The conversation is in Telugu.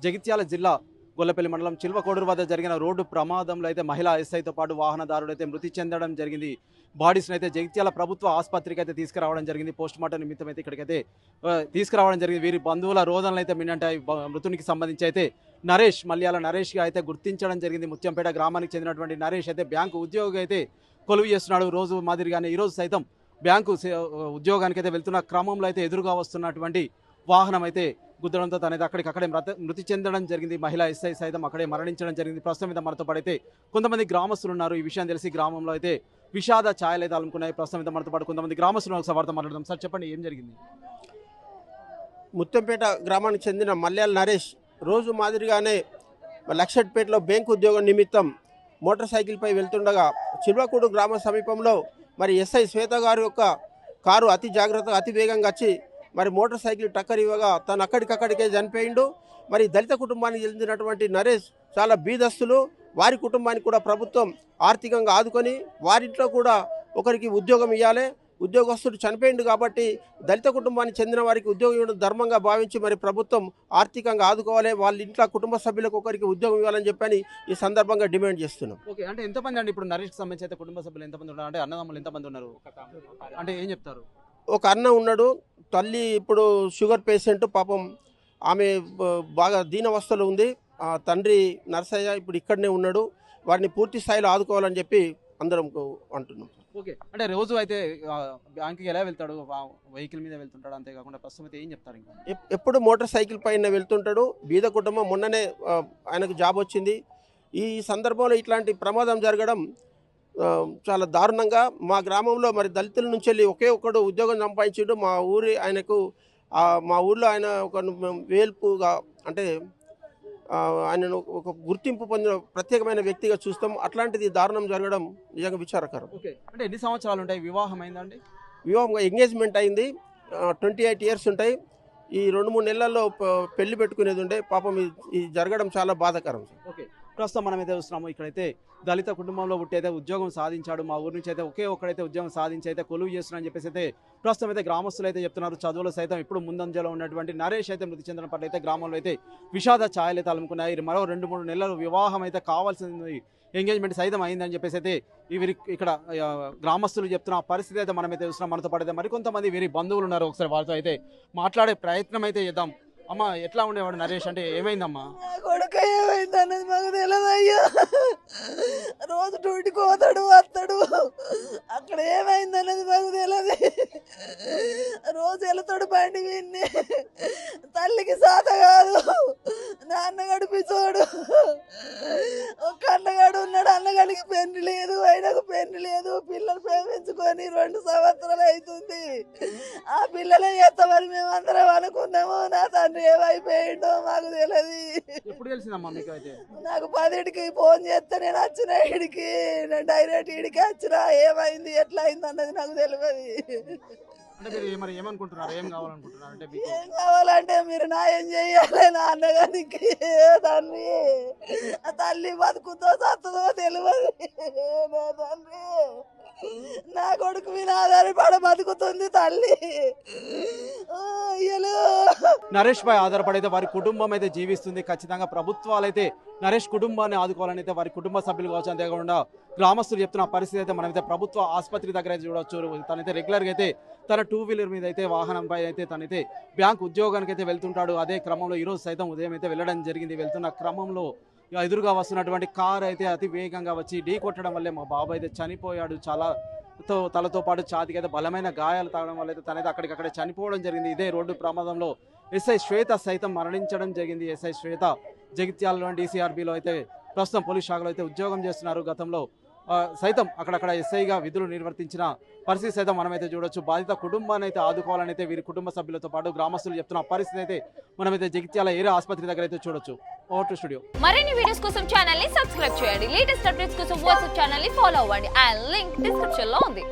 జగిత్యాల జిల్లా గొల్లపల్లి మండలం చిల్వకోడూరు వద్ద జరిగిన రోడ్డు ప్రమాదంలో అయితే మహిళా ఎస్ఐతో పాటు వాహనదారుడు అయితే మృతి చెందడం జరిగింది. బాడీస్ని అయితే జగిత్యాల ప్రభుత్వ ఆసుపత్రికి అయితే తీసుకురావడం జరిగింది. పోస్ట్ మార్టం నిమిత్తం అయితే ఇక్కడికైతే తీసుకురావడం జరిగింది. వీరి బంధువుల రోదనలు అయితే మిన్నంటాయి. మృతునికి సంబంధించి అయితే నరేష్ మల్యాల నరేష్గా అయితే గుర్తించడం జరిగింది. ముత్యంపేట గ్రామానికి చెందినటువంటి నరేష్ అయితే బ్యాంకు ఉద్యోగి అయితే కొలువు చేస్తున్నాడు. రోజు మాదిరిగానే ఈరోజు సైతం బ్యాంకు ఉద్యోగానికి అయితే వెళ్తున్న క్రమంలో అయితే ఎదురుగా వస్తున్నటువంటి వాహనం అయితే గుద్దడంతో తనైతే అక్కడికక్కడే మృతి చెందడం జరిగింది. మహిళా ఎస్ఐ సైతం అక్కడే మరణించడం జరిగింది. ప్రస్తుతం మీద మనతో పాటు అయితే కొంతమంది గ్రామస్తులు ఉన్నారు. ఈ విషయం తెలిసి గ్రామంలో అయితే విషాద ఛాయలు అయితే అలుముకున్నాయి. ప్రస్తుతం మీద మనతో పాటు కొంతమంది గ్రామస్తులు ఒకసారి వారితో మాట్లాడదాం. సార్ చెప్పండి, ఏం జరిగింది? ముత్తంపేట గ్రామానికి చెందిన మల్యాల నరేష్ రోజు మాదిరిగానే లక్షట్పేటలో బ్యాంకు ఉద్యోగం నిమిత్తం మోటార్ సైకిల్పై వెళ్తుండగా చిల్వకూడు గ్రామ సమీపంలో మరి ఎస్ఐ శ్వేత గారి యొక్క కారు అతి జాగ్రత్తగా అతి వేగంగా వచ్చి మరి మోటార్ సైకిల్ టక్కర్ ఇవ్వగా తను అక్కడికక్కడికే చనిపోయిండు. మరి దళిత కుటుంబానికి చెందినటువంటి నరేష్ చాలా బీదస్తులు. వారి కుటుంబానికి కూడా ప్రభుత్వం ఆర్థికంగా ఆదుకొని వారింట్లో కూడా ఒకరికి ఉద్యోగం ఇవ్వాలి. ఉద్యోగస్తుడు చనిపోయిండు కాబట్టి దళిత కుటుంబానికి చెందిన వారికి ఉద్యోగం ఇవ్వడం ధర్మంగా భావించి మరి ప్రభుత్వం ఆర్థికంగా ఆదుకోవాలి. వాళ్ళ ఇంట్లో కుటుంబ సభ్యులకు ఒకరికి ఉద్యోగం ఇవ్వాలని చెప్పని ఈ సందర్భంగా డిమాండ్ చేస్తున్నాం. ఓకే, అంటే ఎంతమంది అండి ఇప్పుడు నరేష్కి సంబంధించి అయితే కుటుంబ సభ్యులు ఎంతమంది ఉన్నారు? అంటే అన్నదమ్ములు ఎంతమంది ఉన్నారు? అంటే ఏం చెప్తారు? ఒక అన్న ఉన్నాడు, తల్లి ఇప్పుడు షుగర్ పేషెంట్, పాపం ఆమె బాగా దీనవస్థలో ఉంది. తండ్రి నర్సయ్య ఇప్పుడు ఇక్కడనే ఉన్నాడు. వారిని పూర్తి స్థాయిలో ఆదుకోవాలని చెప్పి అందరం అంటున్నాం. ఓకే, అంటే రోజు అయితే బ్యాంకుకి ఎలా వెళ్తాడు? వెహికల్ మీద వెళ్తుంటాడు, అంతేకాకుండా ప్రస్తుతం అయితే ఏం చెప్తారు? ఇంకా ఎప్పుడు మోటార్ సైకిల్ పైన వెళ్తుంటాడు. బీద కుటుంబం, మొన్ననే ఆయనకు జాబ్ వచ్చింది. ఈ సందర్భంలో ఇట్లాంటి ప్రమాదం జరగడం చాలా దారుణంగా. మా గ్రామంలో మరి దళితుల నుంచి వెళ్ళి ఒకే ఒక్కడు ఉద్యోగం సంపాదించాడు. మా ఊర్లో ఆయన ఒక వేల్పుగా అంటే ఆయనను ఒక గుర్తింపు పొందిన ప్రత్యేకమైన వ్యక్తిగా చూస్తాం. అట్లాంటిది దారుణం జరగడం నిజంగా విచారకరం. ఓకే, అంటే ఎన్ని సంవత్సరాలు ఉంటాయి? వివాహం అయిందండి? వివాహం ఎంగేజ్మెంట్ అయింది. 28 years ఉంటాయి. ఈ 2-3 నెలల్లో పెళ్లి పెట్టుకునేది ఉండే. పాపం ఇది జరగడం చాలా బాధాకరం. ఓకే, ప్రస్తుతం మనం అయితే చూస్తున్నాము ఇక్కడైతే దళిత కుటుంబంలో పుట్టి అయితే ఉద్యోగం సాధించాడు. మా ఊరి నుంచి అయితే ఒకే ఒక్కడైతే ఉద్యోగం సాధించి అయితే కొలువు చేస్తున్నారని చెప్పేసి అయితే ప్రస్తుతం అయితే గ్రామస్తులు అయితే చెప్తున్నారు. చదువులో సైతం ఇప్పుడు ముందంజలో ఉన్నటువంటి నరేష్ అయితే మృతి చెందిన పట్ల అయితే గ్రామంలో అయితే విషాద ఛాయలు అయితే అలుముకున్నాయి. మరో 2-3 నెలలు వివాహం అయితే కావాల్సింది, ఎంగేజ్మెంట్ సైతం అయిందని చెప్పేసి అయితే వీరి ఇక్కడ గ్రామస్తులు చెప్తున్న పరిస్థితి అయితే మనమైతే చూస్తున్నాం. మనతో పాటు అయితే మరికొంతమంది వీరి బంధువులు ఉన్నారు. ఒకసారి వారితో అయితే మాట్లాడే ప్రయత్నం అయితే చేద్దాం. అమ్మ, ఎట్లా ఉండేవాడు నరేష్? అంటే ఏమైందమ్మా? కొడుక ఏమైంది అన్నది మాకు తెలియదయ్యా. రోజు డ్యూటీకి పోతాడు వస్తాడు, అక్కడ ఏమైంది అన్నది మాకు తెలియదు. రోజు వెళ్తాడు బండి విన్ని. తల్లికి సాత కాదు, నాన్న గడిపించాడు. ఒక అన్నగాడు ఉన్నాడు, అన్నగాడికి పెళ్లి లేదు, ఆయనకు పెళ్లి లేదు. పిల్లలు ప్రేమించుకొని 2 సంవత్సరాలు అవుతుంది. ఆ పిల్లలే ఎత్తమని మేమందరం అనుకున్నాము. నా తండ్రి ఏమైపోయిండో మాకు తెలియదు. ఎప్పుడు తెలిసిందమ్మా మీకు? అయితే నాకు 10కి ఫోన్ చేస్తే నేను వచ్చిన ఇడికి, నేను డైరెక్ట్ ఇడికి వచ్చిన. ఏమైంది ఎట్లా అయింది అన్నది నాకు తెలియదు. అంటే మీరు మరి ఏమనుకుంటున్నారు? ఏం కావాలనుకుంటున్నారు? అంటే ఏం కావాలంటే మీరు న్యాయం చేయాలి. నా అన్నగారికి తండ్రి, తల్లి బతుకుతో సత్తుదో తెలియదు. నా తండ్రి, నా కొడుకు మీద ఆధారపడ బతుకుతుంది తల్లి. నరేష్ పై ఆధారపడైతే వారి కుటుంబం అయితే జీవిస్తుంది. ఖచ్చితంగా ప్రభుత్వాలు అయితే నరేష్ కుటుంబాన్ని ఆదుకోవాలని అయితే వారి కుటుంబ సభ్యులు కావచ్చు, అంతేకాకుండా గ్రామస్తులు చెప్తున్న పరిస్థితి అయితే మనమైతే ప్రభుత్వ ఆసుపత్రి దగ్గర అయితే చూడవచ్చు. తనైతే రెగ్యులర్గా అయితే తన 2-wheeler మీద అయితే వాహనంపై అయితే తనైతే బ్యాంక్ ఉద్యోగానికి అయితే వెళ్తుంటాడు. అదే క్రమంలో ఈరోజు సైతం ఉదయం అయితే వెళ్ళడం జరిగింది. వెళ్తున్న క్రమంలో ఎదురుగా వస్తున్నటువంటి కార్ అయితే అతి వేగంగా వచ్చి ఢీ కొట్టడం వల్లే మా బాబు అయితే చనిపోయాడు. చాలా తలతో పాటు ఛాతికి అయితే బలమైన గాయాలు తాగడం వల్ల అయితే తనైతే అక్కడికక్కడే చనిపోవడం జరిగింది. ఇదే రోడ్డు ప్రమాదంలో ఎస్ఐ శ్వేత సైతం మరణించడం జరిగింది. ఎస్ఐ శ్వేత జగిత్యాలలో DCRBలో అయితే ప్రస్తుతం పోలీస్ శాఖలో అయితే ఉద్యోగం చేస్తున్నారు. గతంలో సైతం అక్కడక్కడ ఎస్ఐగా విధులు నిర్వర్తించిన పరిస్థితి సైతం మనమైతే చూడొచ్చు. బాధిత కుటుంబాన్ని అయితే ఆదుకోవాలని అయితే వీరి కుటుంబ సభ్యులతో పాటు గ్రామస్తులు చెప్తున్న పరిస్థితి అయితే మనమైతే జగిత్యాల ఏరియా ఆసుపత్రి దగ్గర అయితే చూడొచ్చు. Over to studio. మరిన్ని వీడియోస్ కోసం ఛానల్ ని సబ్స్క్రైబ్ చేయండి. లేటెస్ట్ అప్డేట్స్ కోసం వాట్సాప్ ఛానల్ ని ఫాలో అవ్వండి. ఆ లింక్ డిస్క్రిప్షన్ లో ఉంది.